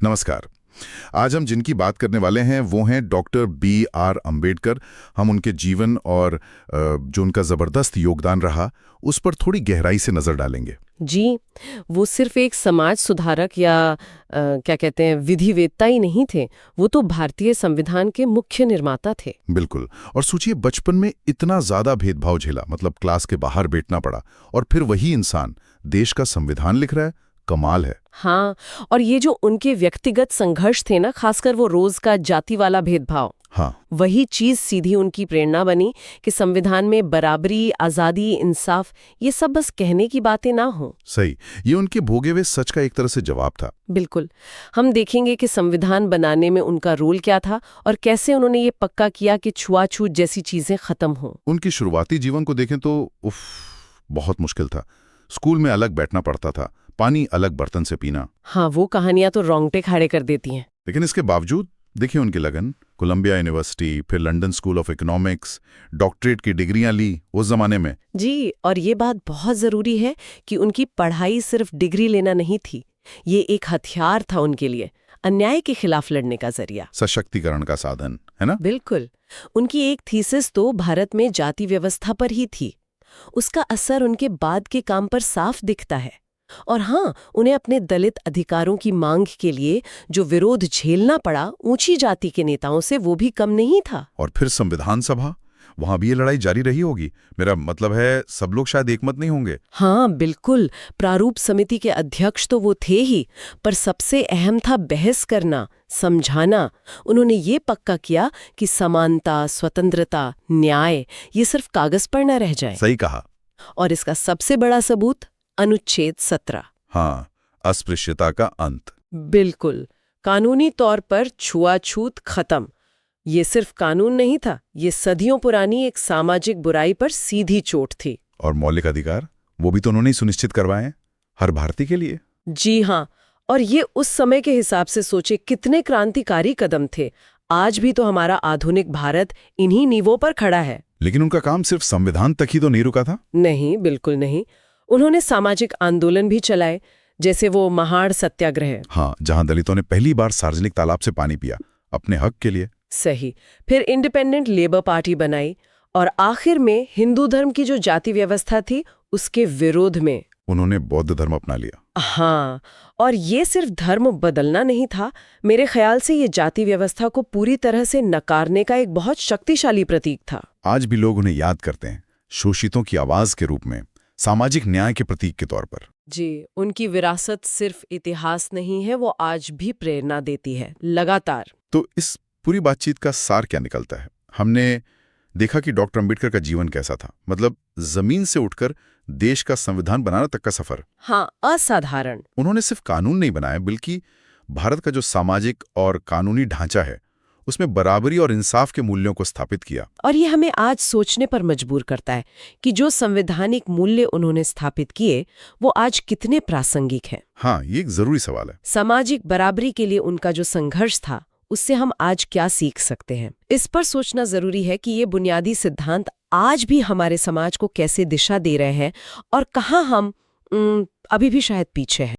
नमस्कार। आज हम जिनकी बात करने वाले हैं वो हैं डॉक्टर B.R. अम्बेडकर। हम उनके जीवन और जो उनका ज़बरदस्त योगदान रहा उस पर थोड़ी गहराई से नज़र डालेंगे। जी, वो सिर्फ एक समाज सुधारक या क्या कहते हैं विधिवेत्ता ही नहीं थे, वो तो भारतीय संविधान के मुख्य निर्माता थे। बिल्कुल। और सोचिए, बचपन में इतना ज़्यादा भेदभाव झेला, मतलब क्लास के बाहर बैठना पड़ा, और फिर वही इंसान देश का संविधान लिख रहा है। कमाल है। हाँ, और ये जो उनके व्यक्तिगत संघर्ष थे ना, खासकर वो रोज का जाति वाला भेदभाव, हाँ, वही चीज सीधी उनकी प्रेरणा बनी कि संविधान में बराबरी, आजादी, इंसाफ ये सब बस कहने की बातें ना हो। सही। ये उनके भोगे हुए सच का एक तरह से जवाब था। बिल्कुल। हम देखेंगे कि संविधान बनाने में उनका रोल क्या था और कैसे उन्होंने ये पक्का किया कि छुआछूत जैसी चीजें खत्म हों। उनकी शुरुआती जीवन को देखें तो उफ, बहुत मुश्किल था। स्कूल में अलग बैठना पड़ता था, पानी अलग बर्तन से पीना। हाँ, वो कहानियां तो रोंगटे खड़े कर देती हैं। लेकिन इसके बावजूद देखिए उनकी लगन। कोलंबिया यूनिवर्सिटी, फिर London school of economics, doctorate की डिग्रियां ली उस जमाने में। जी, और ये बात बहुत जरूरी है कि उनकी पढ़ाई सिर्फ डिग्री लेना नहीं थी, ये एक हथियार था उनके लिए, अन्याय के खिलाफ लड़ने का जरिया। सशक्तिकरण का साधन, है ना? बिल्कुल। उनकी एक थीसिस तो भारत में जाति व्यवस्था पर ही थी। उसका असर उनके बाद के काम पर साफ दिखता है। और हाँ, उन्हें अपने दलित अधिकारों की मांग के लिए जो विरोध झेलना पड़ा ऊंची जाति के नेताओं से, वो भी कम नहीं था। और फिर संविधान सभा, वहां भी ये लड़ाई जारी रही होगी। मेरा मतलब है सब लोग शायद एकमत नहीं होंगे। हाँ, बिल्कुल। प्रारूप समिति के अध्यक्ष तो वो थे ही, पर सबसे अहम था बहस करना, समझाना। उन्होंने ये पक्का किया कि समानता, स्वतंत्रता, न्याय ये सिर्फ कागज पर न रह जाए। सही कहा। और इसका सबसे बड़ा सबूत अनुच्छेद 17। हाँ, अस्पृश्यता का अंत। बिल्कुल। कानूनी तौर पर छुआछूत खत्म। ये सिर्फ कानून नहीं था, ये सदियों पुरानी एक सामाजिक बुराई पर सीधी चोट थी। और मौलिक अधिकार, वो भी तो उन्होंने ही सुनिश्चित करवाए हैं, हर भारतीय के लिए। जी हाँ, और ये उस समय के हिसाब से सोचे कितने क्रांतिकारी कदम थे। आज भी तो हमारा आधुनिक भारत इन्हीं नींवों पर खड़ा है। लेकिन उनका काम सिर्फ संविधान तक ही तो नहीं रुका था। नहीं, बिल्कुल नहीं। उन्होंने सामाजिक आंदोलन भी चलाए, जैसे वो महाड़ सत्याग्रह। हाँ, जहां दलितों ने पहली बार सार्वजनिक तालाब से पानी पिया अपने हक के लिए। सही। फिर इंडिपेंडेंट लेबर पार्टी बनाई, और आखिर में हिंदू धर्म की जो जाति व्यवस्था थी उसके विरोध में उन्होंने बौद्ध धर्म अपना लिया। हाँ, और ये सिर्फ धर्म बदलना नहीं था, मेरे ख्याल से ये जाति व्यवस्था को पूरी तरह से नकारने का एक बहुत शक्तिशाली प्रतीक था। आज भी लोग उन्हें याद करते हैं, शोषितों की आवाज के रूप में, सामाजिक न्याय के प्रतीक के तौर पर। जी, उनकी विरासत सिर्फ इतिहास नहीं है, वो आज भी प्रेरणा देती है, लगातार। तो इस पूरी बातचीत का सार क्या निकलता है? हमने देखा कि डॉक्टर अंबेडकर का जीवन कैसा था, मतलब जमीन से उठकर देश का संविधान बनाना तक का सफर। हाँ, असाधारण। उन्होंने सिर्फ कानून नहीं बनाया, बल्कि भारत का जो सामाजिक और कानूनी ढांचा है उसमें बराबरी और इंसाफ के मूल्यों को स्थापित किया। और ये हमें आज सोचने पर मजबूर करता है कि जो संवैधानिक मूल्य उन्होंने स्थापित किए वो आज कितने प्रासंगिक हैं। हाँ, ये एक जरूरी सवाल है। सामाजिक बराबरी के लिए उनका जो संघर्ष था, उससे हम आज क्या सीख सकते हैं, इस पर सोचना जरूरी है कि ये बुनियादी सिद्धांत आज भी हमारे समाज को कैसे दिशा दे रहे हैं और कहाँ हम अभी भी शायद पीछे हैं।